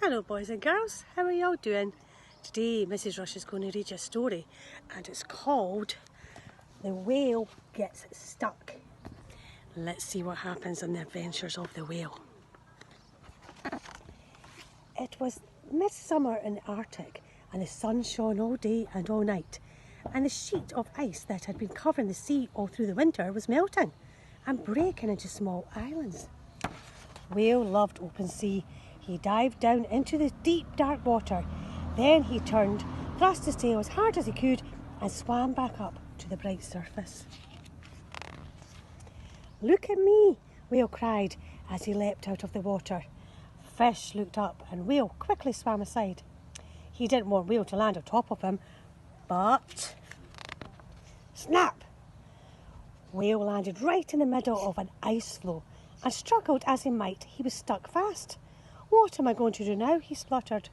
Hello boys and girls, how are y'all doing? Today Mrs. Rush is going to read you a story and it's called The Whale Gets Stuck. Let's see what happens in the adventures of the whale. It was midsummer in the Arctic and the sun shone all day and all night, and the sheet of ice that had been covering the sea all through the winter was melting and breaking into small islands. Whale loved open sea. He dived down into the deep dark water. Then he turned, thrust his tail as hard as he could and swam back up to the bright surface. "Look at me," Whale cried as he leapt out of the water. Fish looked up and Whale quickly swam aside. He didn't want Whale to land on top of him, but snap! Whale landed right in the middle of an ice floe, and struggled as he might, he was stuck fast. "What am I going to do now?" he spluttered.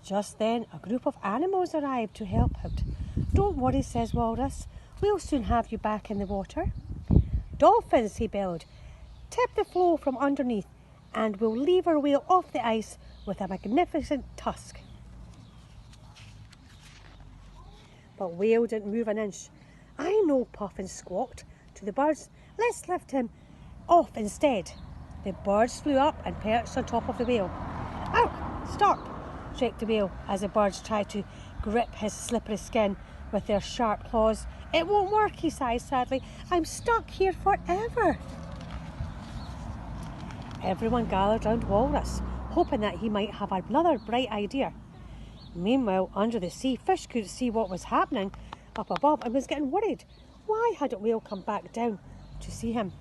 Just then a group of animals arrived to help him. "Don't worry," says Walrus, "we'll soon have you back in the water." "Dolphins," he bellowed, "tip the floe from underneath and we'll lever Whale off the ice with a magnificent tusk." But Whale didn't move an inch. "I know," Puffin squawked to the birds. "Let's lift him off instead." The birds flew up and perched on top of the whale. "Ow! Stop!" shrieked the whale as the birds tried to grip his slippery skin with their sharp claws. "It won't work," he sighed sadly. "I'm stuck here forever." Everyone gathered round Walrus, hoping that he might have another bright idea. Meanwhile, under the sea, Fish couldn't see what was happening up above and was getting worried. Why hadn't Whale come back down to see him?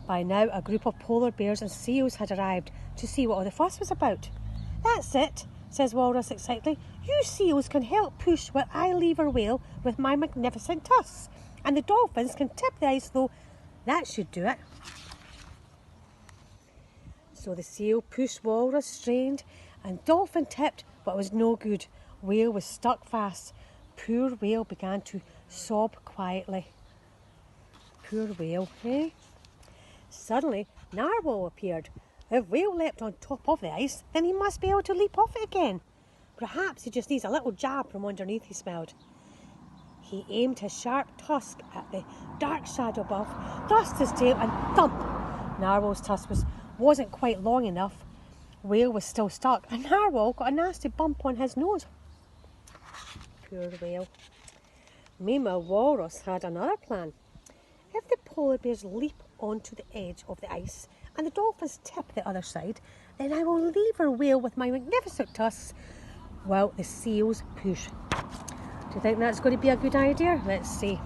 By now, a group of polar bears and seals had arrived to see what all the fuss was about. "That's it," says Walrus excitedly. "You seals can help push while I lever Whale with my magnificent tusks, and the dolphins can tip the ice floe. That should do it." So the seal pushed, Walrus strained, and Dolphin tipped, but it was no good. Whale was stuck fast. Poor Whale began to sob quietly. Poor Whale, eh? Suddenly, Narwhal appeared. If Whale leapt on top of the ice, then he must be able to leap off it again. Perhaps he just needs a little jab from underneath, he smelled. He aimed his sharp tusk at the dark shadow above, thrust his tail and thump! Narwhal's tusk wasn't quite long enough. Whale was still stuck, and Narwhal got a nasty bump on his nose. Poor Whale. Meanwhile, Walrus had another plan. If the polar bears leap onto the edge of the ice and the dolphins tip the other side, then I will lever Whale with my magnificent tusks while the seals push. Do you think that's going to be a good idea? Let's see.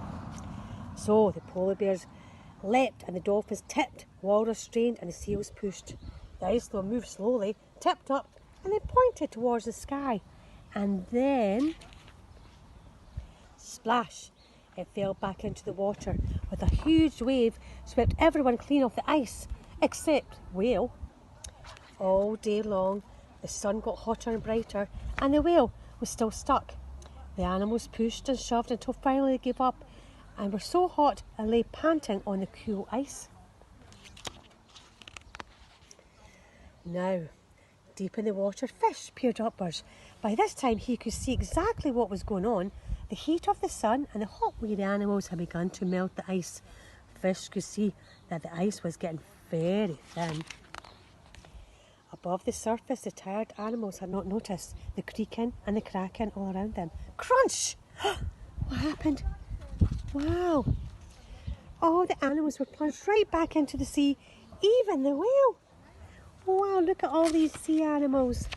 So the polar bears leapt and the dolphins tipped, Walrus strained and the seals pushed. The ice floe moved slowly, tipped up and then pointed towards the sky. And then splash! It fell back into the water with a huge wave, swept everyone clean off the ice, except Whale. All day long, the sun got hotter and brighter, and the whale was still stuck. The animals pushed and shoved until finally they gave up and were so hot and lay panting on the cool ice. Now, deep in the water, Fish peered upwards. By this time, he could see exactly what was going on. The heat of the sun and the hot, weary animals had begun to melt the ice. Fish could see that the ice was getting very thin. Above the surface, the tired animals had not noticed the creaking and the cracking all around them. Crunch! What happened? Wow! All the animals were plunged right back into the sea, even the whale. Wow, look at all these sea animals.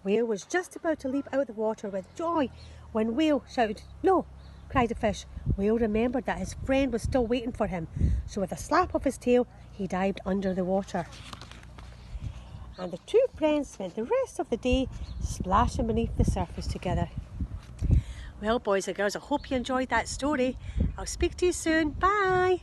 Whale was just about to leap out of the water with joy when Whale shouted, "No!" cried the fish. Whale remembered that his friend was still waiting for him, so with a slap of his tail, he dived under the water. And the two friends spent the rest of the day splashing beneath the surface together. Well, boys and girls, I hope you enjoyed that story. I'll speak to you soon. Bye!